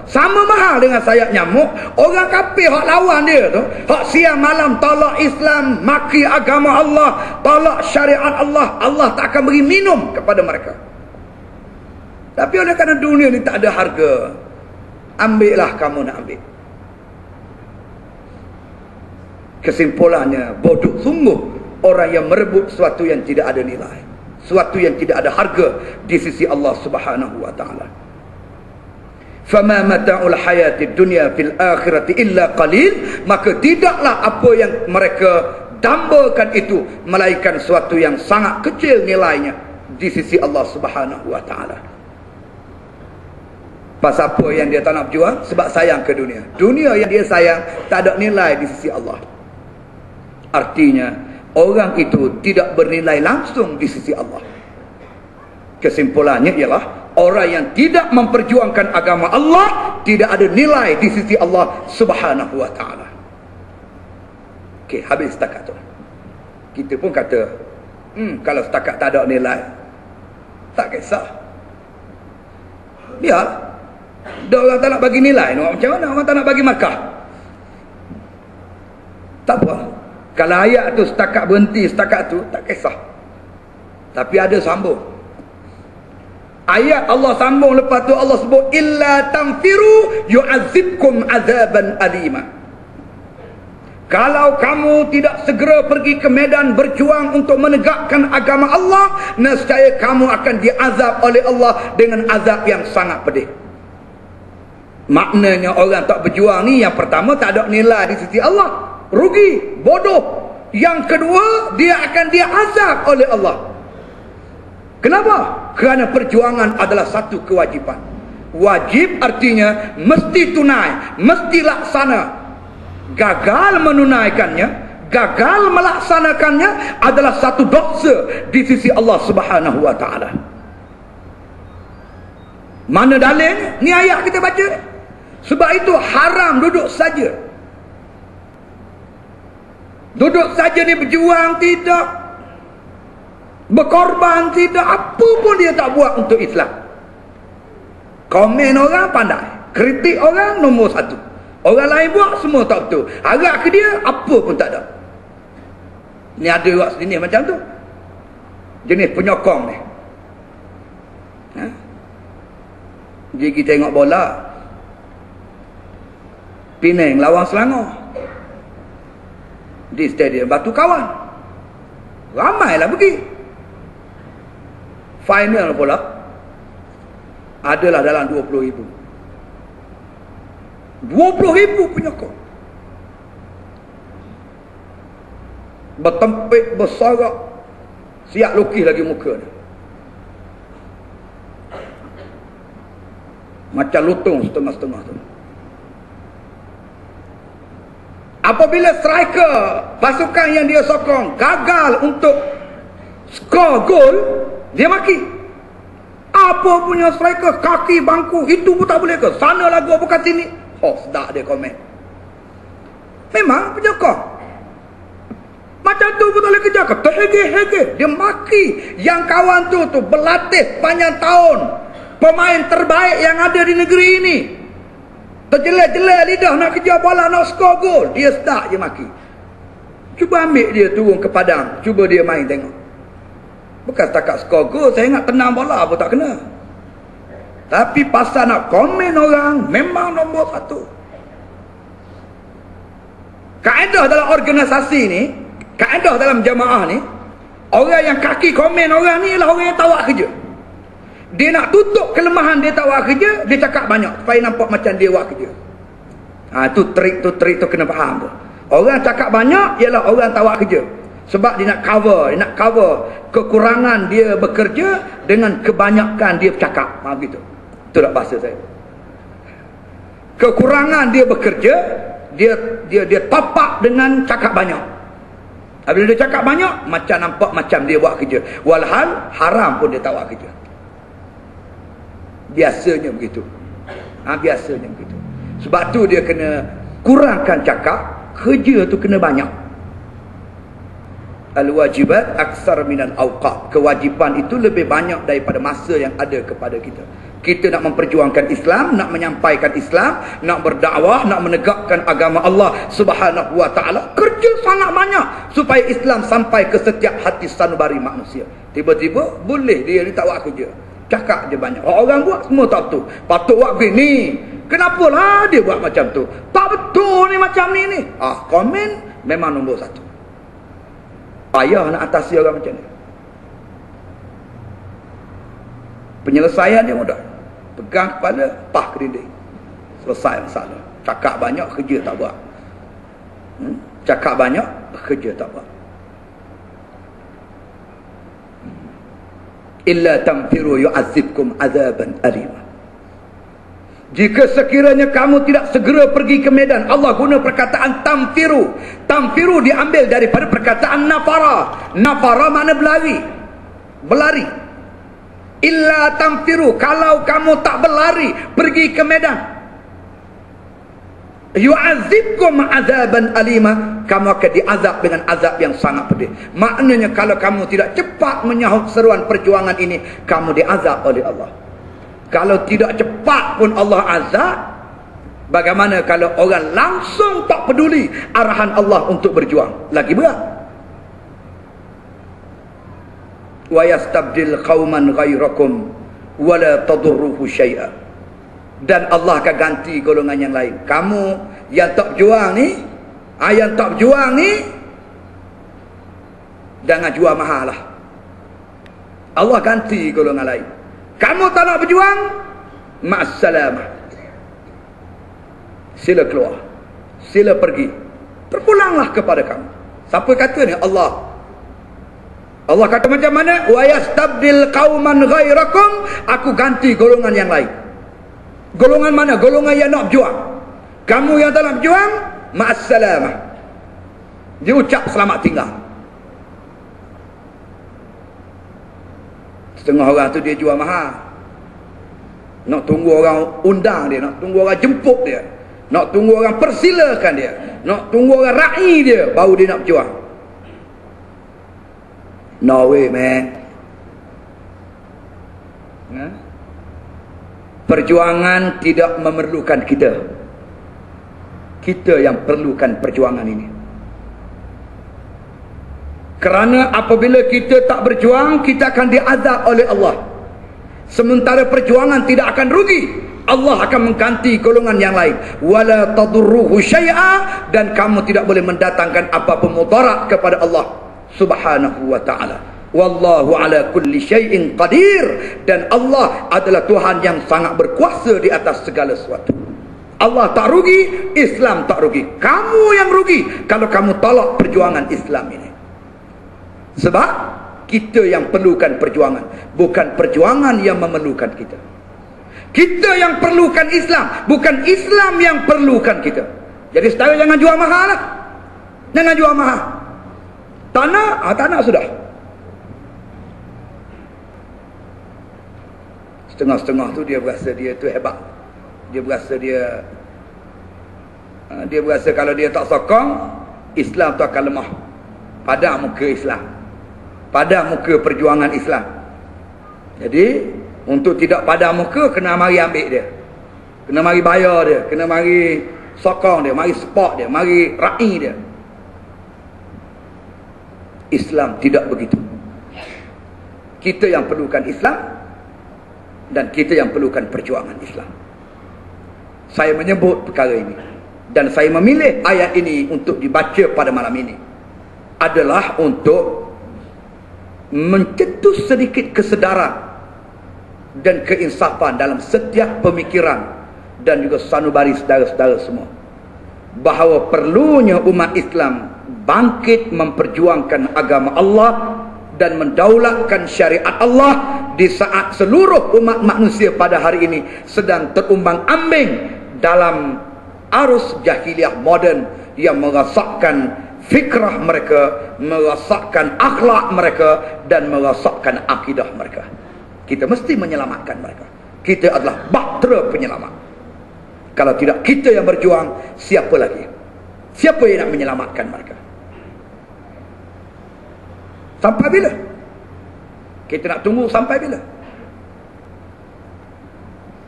sama mahal dengan sayap nyamuk, orang kafir hak lawan dia tu, hak siang malam tolak Islam, maki agama Allah, tolak syariat Allah, Allah tak akan beri minum kepada mereka. Tapi oleh kerana dunia ni tak ada harga, ambillah kamu nak ambil. Kesimpulannya, bodoh sungguh orang yang merebut sesuatu yang tidak ada nilai, sesuatu yang tidak ada harga di sisi Allah Subhanahu wa taala. Fama mata'ul hayatid dunya fil akhirati illa qalil, maka tidaklah apa yang mereka dambakan itu melainkan sesuatu yang sangat kecil nilainya di sisi Allah Subhanahu wa taala. Pasal apa yang dia tak nak berjuang? Sebab sayang ke dunia. Dunia yang dia sayang tak ada nilai di sisi Allah. Artinya orang itu tidak bernilai langsung di sisi Allah. Kesimpulannya ialah orang yang tidak memperjuangkan agama Allah tidak ada nilai di sisi Allah Subhanahu wa taala. Okey, habis setakat tu. Kita pun kata, kalau setakat tak ada nilai, tak kisah. Biar dah orang tak nak bagi nilai, macam mana orang tak nak bagi markah? Tak apa. Kalau ayat tu setakat berhenti setakat tu, tak kisah. Tapi ada sambung. Ayat Allah sambung lepas tu Allah sebut illa tanfiru yu'adzibkum azaban alima. Kalau kamu tidak segera pergi ke medan berjuang untuk menegakkan agama Allah, nescaya kamu akan diazab oleh Allah dengan azab yang sangat pedih. Maknanya orang tak berjuang ni, yang pertama tak ada nilai di sisi Allah, rugi, bodoh. Yang kedua, dia akan diazab oleh Allah. Kenapa? Kerana perjuangan adalah satu kewajipan. Wajib artinya mesti tunai, mesti laksana. Gagal menunaikannya, gagal melaksanakannya adalah satu dosa di sisi Allah Subhanahu wa taala. Mana dalilnya? Ni ayat kita baca ni. Sebab itu haram duduk saja. Duduk saja ni berjuang tidak, berkorban tidak, apa pun dia tak buat untuk Islam. Komen orang pandai, kritik orang nombor satu. Orang lain buat semua tak betul. Harap ke dia apa pun tak ada. Ni ada juga sejenis macam tu. Jenis penyokong ni. Ha? Jadi kita tengok bola. Penang lawan Selangor. Di stadium Batu Kawan. Ramailah pergi. Final pula adalah dalam 20,000. 20,000 penyokong. Bertempik, bersorak, siap lukis lagi muka dia. Macam lutung setengah-setengah tu. Apabila striker pasukan yang dia sokong gagal untuk skor gol, dia maki. Apa punya striker, kaki bangku itu pun tak boleh ke? Sana lagu apa kat sini? Oh, sedap dia komen. Memang penyokong. Macam tu pun tak boleh kerja ke? Terhege-hege. Dia maki yang kawan tu berlatih panjang tahun. Pemain terbaik yang ada di negeri ini. Terjelai-jelai lidah nak kejar bola, nak skor gol. Dia start je maki. Cuba ambil dia turun ke padang. Cuba dia main tengok. Bukan setakat skor gol. Saya ingat tenang bola pun tak kena. Tapi pasal nak komen orang, memang nombor satu. Kaedah dalam organisasi ni, kaedah dalam jamaah ni, orang yang kaki komen orang ni ialah orang yang tawak kerja. Dia nak tutup kelemahan dia tawak kerja, dia cakap banyak supaya nampak macam dia buat kerja. Tu trik tu kena faham tu. Orang cakap banyak ialah orang tawak kerja. Sebab dia nak cover kekurangan dia bekerja dengan kebanyakan dia bercakap. Begitu. Itu tak bahasa saya. Kekurangan dia bekerja, dia top up dengan cakap banyak. Bila dia cakap banyak, macam nampak macam dia buat kerja. Walhal haram pun dia tak buat kerja. Biasanya begitu. Biasanya begitu. Sebab tu dia kena kurangkan cakap, kerja tu kena banyak. Al-wajibat aksar minal awqat. Kewajipan itu lebih banyak daripada masa yang ada kepada kita. Kita nak memperjuangkan Islam, nak menyampaikan Islam, nak berdakwah, nak menegakkan agama Allah Subhanahu wa ta'ala. Kerja sangat banyak supaya Islam sampai ke setiap hati sanubari manusia. Tiba-tiba boleh dia ni tak buat kerja. Cakap je banyak. Orang buat semua tak betul. Patut buat begini. Kenapalah dia buat macam tu? Tak betul ni macam ni. Komen memang nombor satu. Payah nak atasi orang macam ni. Penyelesaian dia mudah. Pegang kepala, pah ke dinding. Selesai masalah. Cakap banyak, kerja tak buat. Cakap banyak, kerja tak buat. Illa tamfiru yu'azibkum azaban alima. Jika sekiranya kamu tidak segera pergi ke medan, Allah guna perkataan tamfiru. Tamfiru diambil daripada perkataan nafara. Nafara makna berlari. Illa tamfiru, kalau kamu tak berlari pergi ke medan, yu'azibkum azaban alima, kamu akan diazab dengan azab yang sangat pedih. Maknanya kalau kamu tidak cepat menyahut seruan perjuangan ini, kamu diazab oleh Allah. Kalau tidak cepat pun Allah azab, bagaimana kalau orang langsung tak peduli arahan Allah untuk berjuang? Lagi berat. Wa yastabdil qauman ghairakum wa la tadurruhu syai'a. Dan Allah akan ganti golongan yang lain. Kamu yang tak berjuang ni, jangan jual mahal lah. Allah ganti golongan lain. Kamu tak nak berjuang, ma'assalamah. Sila keluar, sila pergi, terpulanglah kepada kamu. Siapa kata ni? Allah. Allah kata macam mana? Wa yastabdil qauman ghairakum, aku ganti golongan yang lain. Golongan mana? Golongan yang nak berjuang. Kamu yang tak nak berjuang, ma'assalamah. Dia ucap selamat tinggal. Setengah orang tu dia jual mahal. Nak tunggu orang undang dia, nak tunggu orang jemput dia, nak tunggu orang persilakan dia, nak tunggu orang ra'i dia, baru dia nak berjuang. No way, man. Perjuangan tidak memerlukan kita. Kita yang perlukan perjuangan ini. Kerana apabila kita tak berjuang, kita akan diazab oleh Allah. Sementara perjuangan tidak akan rugi, Allah akan mengganti golongan yang lain. Wala tadurruhu syai'a, dan kamu tidak boleh mendatangkan apa-apa mudarat kepada Allah Subhanahu wa ta'ala. Wallahu ala kulli syai'in qadir, dan Allah adalah Tuhan yang sangat berkuasa di atas segala sesuatu. Allah tak rugi, Islam tak rugi. Kamu yang rugi kalau kamu tolak perjuangan Islam ini. Sebab kita yang perlukan perjuangan, bukan perjuangan yang memerlukan kita. Kita yang perlukan Islam, bukan Islam yang perlukan kita. Jadi saudara jangan jual mahal lah. Jangan jual mahal. Tanah sudah. Setengah-setengah tu dia berasa dia tu hebat. Dia berasa dia berasa kalau dia tak sokong, Islam tu akan lemah. Padam muka Islam, padam muka perjuangan Islam. Jadi untuk tidak padam muka, kena mari ambil dia, kena mari bayar dia, kena mari sokong dia, mari support dia, mari ra'i dia. Islam tidak begitu. Kita yang perlukan Islam, dan kita yang perlukan perjuangan Islam. Saya menyebut perkara ini, dan saya memilih ayat ini untuk dibaca pada malam ini, adalah untuk mencetus sedikit kesedaran dan keinsafan dalam setiap pemikiran dan juga sanubari saudara-saudara semua, bahawa perlunya umat Islam bangkit memperjuangkan agama Allah dan mendaulatkan syariat Allah di saat seluruh umat manusia pada hari ini sedang terumbang-ambing dalam arus jahiliah moden yang merosakkan fikrah mereka, merosakkan akhlak mereka, dan merosakkan akidah mereka. Kita mesti menyelamatkan mereka. Kita adalah bahtera penyelamat. Kalau tidak kita yang berjuang, siapa lagi? Siapa yang nak menyelamatkan mereka? Sampai bila? Kita nak tunggu sampai bila?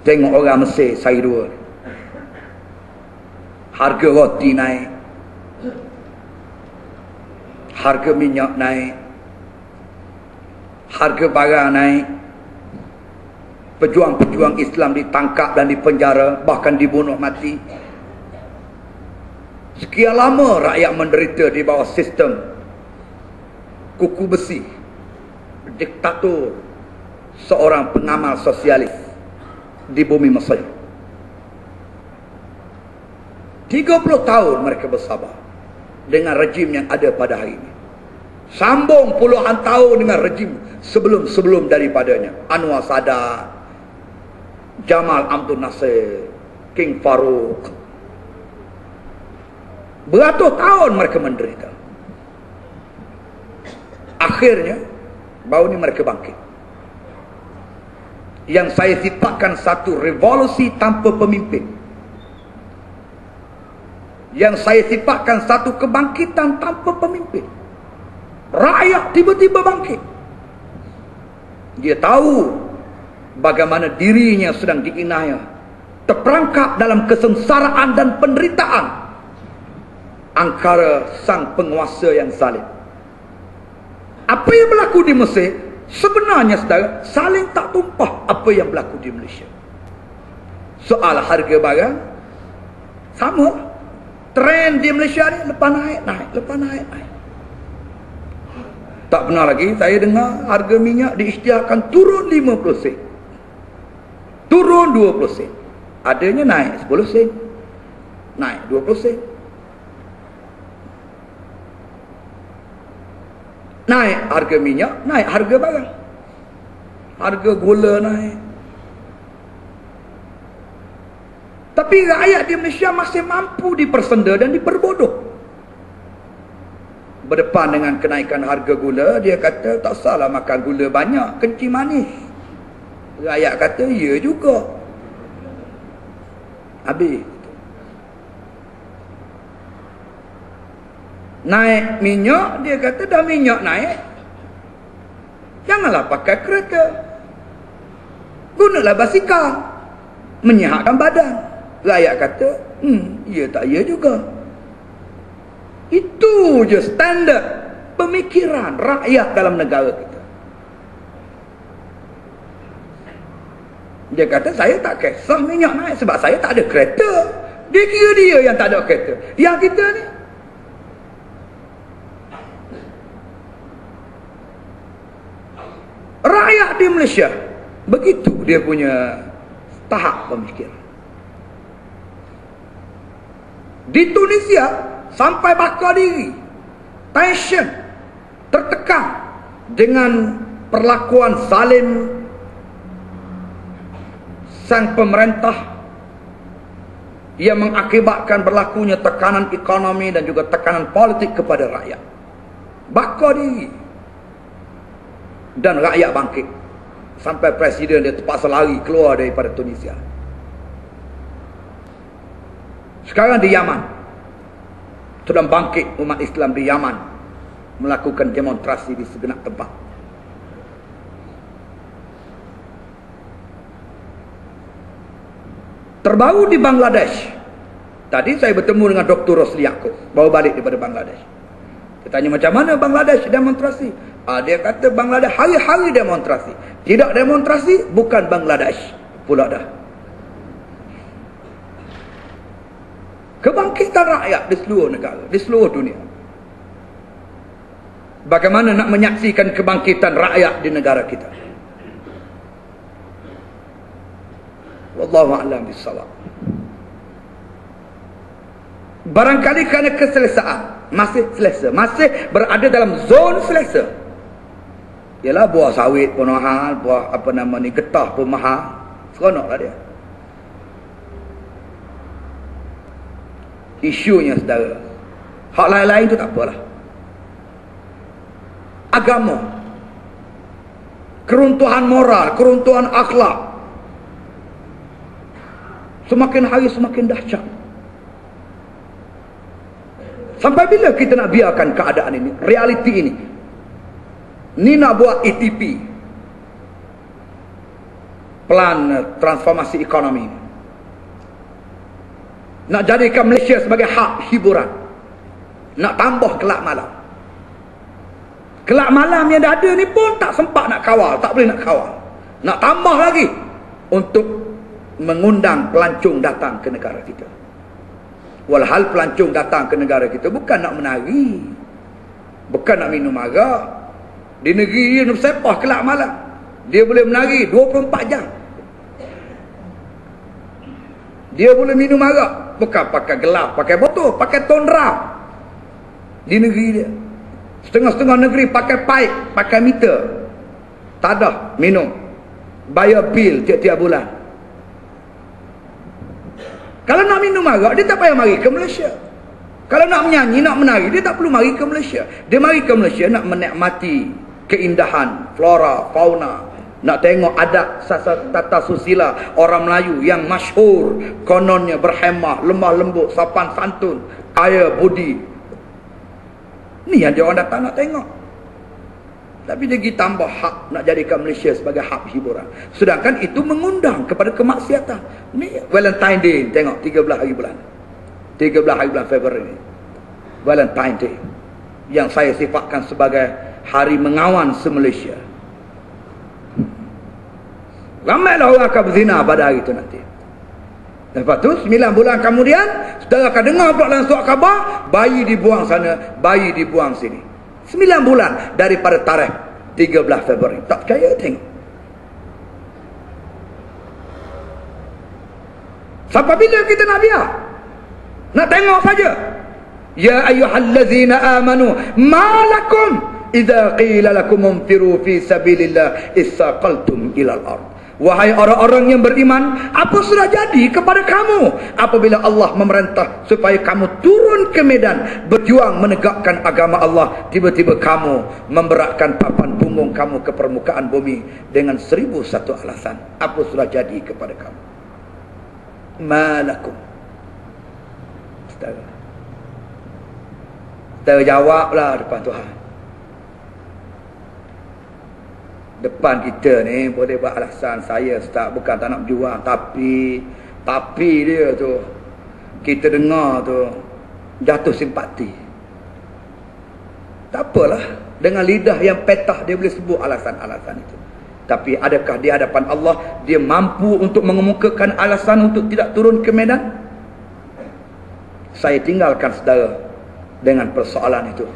Tengok orang Mesir sehari dua, harga roti naik, harga minyak naik, harga barang naik, pejuang-pejuang Islam ditangkap dan dipenjara, bahkan dibunuh mati. Sekian lama rakyat menderita di bawah sistem kuku besi, diktator seorang pengamal sosialis di bumi Mesir. 30 tahun mereka bersabar dengan rejim yang ada pada hari ini. Sambung puluhan tahun dengan rejim sebelum-sebelum daripadanya. Anwar Sadat, Jamal Abdul Nasir, King Farouk. Beratus tahun mereka menderita. Akhirnya baru ni mereka bangkit. Yang saya sifatkan satu revolusi tanpa pemimpin. Yang saya sifatkan satu kebangkitan tanpa pemimpin. Rakyat tiba-tiba bangkit. Dia tahu bagaimana dirinya sedang diinaya, terperangkap dalam kesengsaraan dan penderitaan angkara sang penguasa yang zalim. Apa yang berlaku di Mesir sebenarnya saudara saling tak tumpah apa yang berlaku di Malaysia. Soal harga barang sama. Trend di Malaysia ni lepas naik, lepas naik. Tak pernah lagi saya dengar harga minyak diisytiharkan turun 50 sen. Turun 20 sen. Adanya naik 10 sen. Naik 20 sen. Naik harga minyak, naik harga barang. Harga gula naik. Tapi rakyat di Malaysia masih mampu dipersenda dan diperbodoh. Berdepan dengan kenaikan harga gula, dia kata tak salah makan gula banyak, kencing manis. Rakyat kata ya juga. Habis. Naik minyak, dia kata dah minyak naik, janganlah pakai kereta, gunalah basikal, menyihatkan badan. Rakyat kata Ya tak ya juga. Itu je standard pemikiran rakyat dalam negara kita. Dia kata saya tak kisah minyak naik sebab saya tak ada kereta. Dia kira dia yang tak ada kereta. Yang kita ni rakyat di Malaysia begitu dia punya tahap pemikiran. Di Tunisia sampai bakar diri, tension, tertekan dengan perlakuan zalim sang pemerintah yang mengakibatkan berlakunya tekanan ekonomi dan juga tekanan politik kepada rakyat. Bakar diri. Dan rakyat bangkit. Sampai presiden dia terpaksa lari keluar daripada Tunisia. Sekarang di Yaman sedang bangkit umat Islam di Yaman melakukan demonstrasi di segenap tempat. Terbaru di Bangladesh. Tadi saya bertemu dengan Dr. Rosli Yaakob, baru balik daripada Bangladesh. Saya tanya macam mana Bangladesh demonstrasi? Dia kata Bangladesh hari-hari demonstrasi. Tidak demonstrasi bukan Bangladesh pula dah. Kebangkitan rakyat di seluruh negara, di seluruh dunia. Bagaimana nak menyaksikan kebangkitan rakyat di negara kita? Wallahu a'lam bissawab. Barangkali kerana keselesaan, masih selesa, masih berada dalam zon selesa. Yalah buah sawit pun mahal, buah getah pun mahal. Seronoklah dia. Isunya saudara. Hak lain-lain tu tak apalah. Agama, keruntuhan moral, keruntuhan akhlak, semakin hari semakin dahsyat. Sampai bila kita nak biarkan keadaan ini, realiti ini? Ni nak buat ETP, Plan Transformasi Ekonomi, nak jadikan Malaysia sebagai hub hiburan, nak tambah kelab malam. Kelab malam yang dah ada ni pun tak sempat nak kawal, tak boleh nak kawal. Nak tambah lagi untuk mengundang pelancong datang ke negara kita. Walhal pelancong datang ke negara kita bukan nak menari, bukan nak minum arak. Di negeri dia bersepah kelab malam, dia boleh menari 24 jam. Dia boleh minum arak, bukan pakai gelas, pakai botol, pakai tondra. Di negeri dia setengah-setengah negeri pakai pipe, pakai meter. Tak ada minum, bayar bil tiap-tiap bulan. Kalau nak minum arak, dia tak payah mari ke Malaysia. Kalau nak menyanyi, nak menari, dia tak perlu mari ke Malaysia. Dia mari ke Malaysia nak menikmati keindahan flora, fauna, nak tengok adat tata susila orang Melayu yang masyhur, kononnya berhemah, lemah lembut, sopan santun, kaya budi. Ni yang dia orang datang nak tengok. Tapi dia pergi tambah hak nak jadikan Malaysia sebagai hub hiburan. Sedangkan itu mengundang kepada kemaksiatan. Ni Valentine Day, tengok 13 hari bulan. 13 hari bulan Februari ni. Valentine Day. Yang saya sifatkan sebagai hari mengawan se-Malaysia. Ramailah orang akan berzina pada hari itu nanti. Lepas tu 9 bulan kemudian, saudara akan dengar pula dalam surat khabar, bayi dibuang sana, bayi dibuang sini. 9 bulan daripada tarikh 13 Februari. Tak percaya, tengok. Sampai bila kita nak biar? Nak tengok saja. Ya ayyuhallazina amanu ma lakum idza qila lakum unfiru fi sabilillah isaqaltum ilal ard. Wahai orang-orang yang beriman, apa sudah jadi kepada kamu apabila Allah memerintah supaya kamu turun ke medan berjuang menegakkan agama Allah, tiba-tiba kamu memberatkan papan punggung kamu ke permukaan bumi dengan 1001 alasan. Apa sudah jadi kepada kamu? Malakum. Terjawablah depan Tuhan. Depan kita ni boleh buat alasan, saya Ustaz bukan tak nak berjuang, tapi dia tu kita dengar tu jatuh simpati. Tak apalah, dengan lidah yang petah dia boleh sebut alasan-alasan itu. Tapi adakah di hadapan Allah dia mampu untuk mengemukakan alasan untuk tidak turun ke medan? Saya tinggalkan saudara dengan persoalan itu.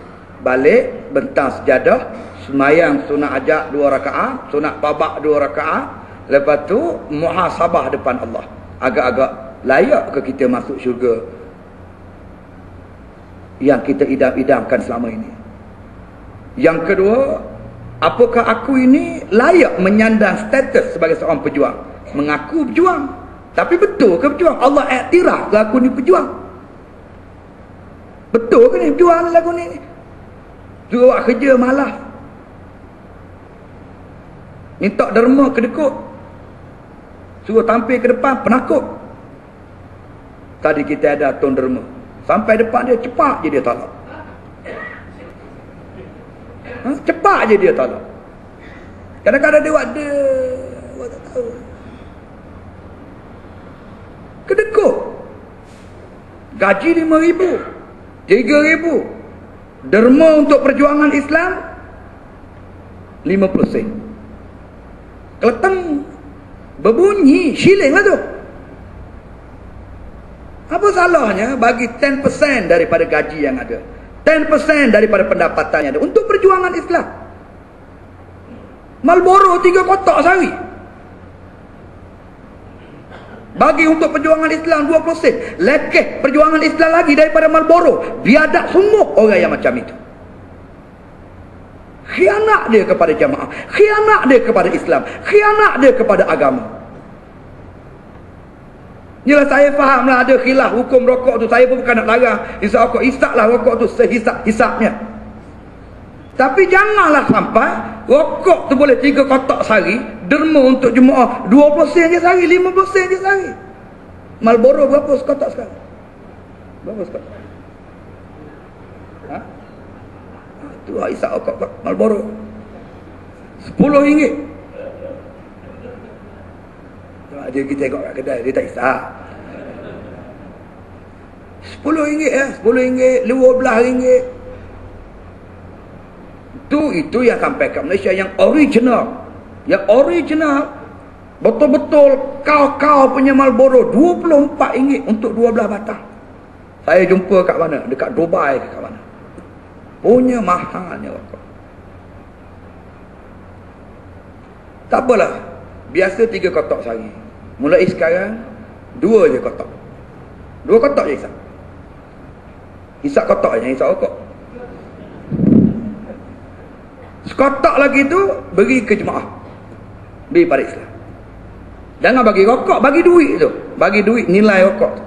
Balik, bentang sejadah, semayang sunat ajak 2 rakaat, sunat babak 2 rakaat. Lepas tu muhasabah depan Allah. Agak-agak layak ke kita masuk syurga yang kita idam-idamkan selama ini? Yang kedua, apakah aku ini layak menyandang status sebagai seorang pejuang? Mengaku berjuang, tapi betul ke berjuang? Allah iktiraf ke aku ni pejuang? Betul ke ni berjuang lagu ni? Suruh buat kerja malas, minta derma kedekut, suruh tampil ke depan penakut. Tadi kita ada Tun Derma, sampai depan dia cepat je dia tolak. Cepat je dia tolak. Kadang-kadang dia buat tak tahu. Kedekut. Gaji 5,000, 3,000. Derma untuk perjuangan Islam 50 sen. Keleteng berbunyi shilling lah tu. Apa salahnya bagi 10% daripada gaji yang ada, 10% daripada pendapatannya ada untuk perjuangan Islam? Marlboro 3 kotak sehari. Bagi untuk perjuangan Islam 20 sen. Lekeh perjuangan Islam lagi daripada Marlboro. Biadab sungguh orang yang macam itu. Khianat dia kepada jamaah, khianat dia kepada Islam, khianat dia kepada agama. Yelah, saya fahamlah ada khilaf hukum rokok tu. Saya pun bukan nak larang hisap rokok. Hisaplah rokok tu sehisap-hisapnya. Tapi janganlah sampai rokok tu boleh 3 kotak sehari, derma untuk jemaah 20 sen je sehari, 15 sen je sehari. Marlboro berapa sekotak sekarang? Berapa sekotak? Ha? Tu hisap rokok Marlboro RM10. Dia kita tengok kat kedai, dia tak hisap. RM10 ya, RM10, RM12. Itu yang sampai kat Malaysia yang original. Yang original betul-betul kau punya Marlboro RM24 untuk 12 batang. Saya jumpa kat mana? Dekat Dubai ke kat mana? Punya mahalnya rokok. Tak apalah, biasa 3 kotak sehari. Mulai sekarang 2 je kotak. 2 kotak je hisap. Hisap kotak je, hisap rokok. Sekotak lagi tu beri ke jemaah, beri pada Islam. Jangan bagi rokok, bagi duit tu. Bagi duit nilai rokok tu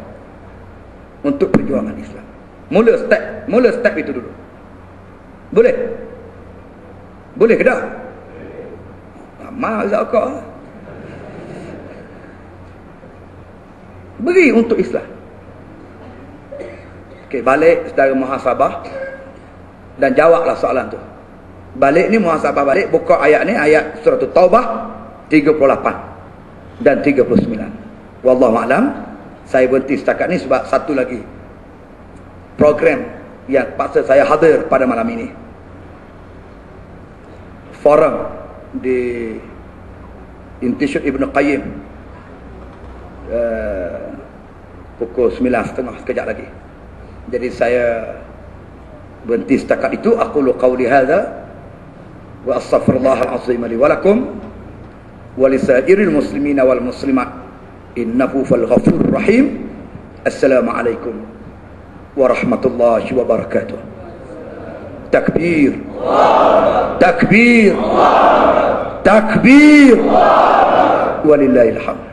untuk perjuangan Islam. Mula step itu dulu. Boleh? Boleh ke tak? Amal hisap rokok. Beri untuk Islam. Okey, balik saudara muhasabah dan jawablah soalan tu. Balik ni muhasabah balik, buka ayat ni, ayat surah Taubah 38 dan 39. Wallahu a'lam. Saya berhenti setakat ni sebab satu lagi program yang paksa saya hadir pada malam ini. Forum di Institut Ibn Qayyim pukul 9.30 sekejap lagi. Jadi saya berhenti setakat itu. Aqulu qawli hadza wa astaghfirullahal azim li wa lakum wa lisairil muslimina wal muslimat innahu fal ghafurur rahim. Assalamualaikum warahmatullahi wabarakatuh. Takbir, takbir, takbir, walillahil hamd.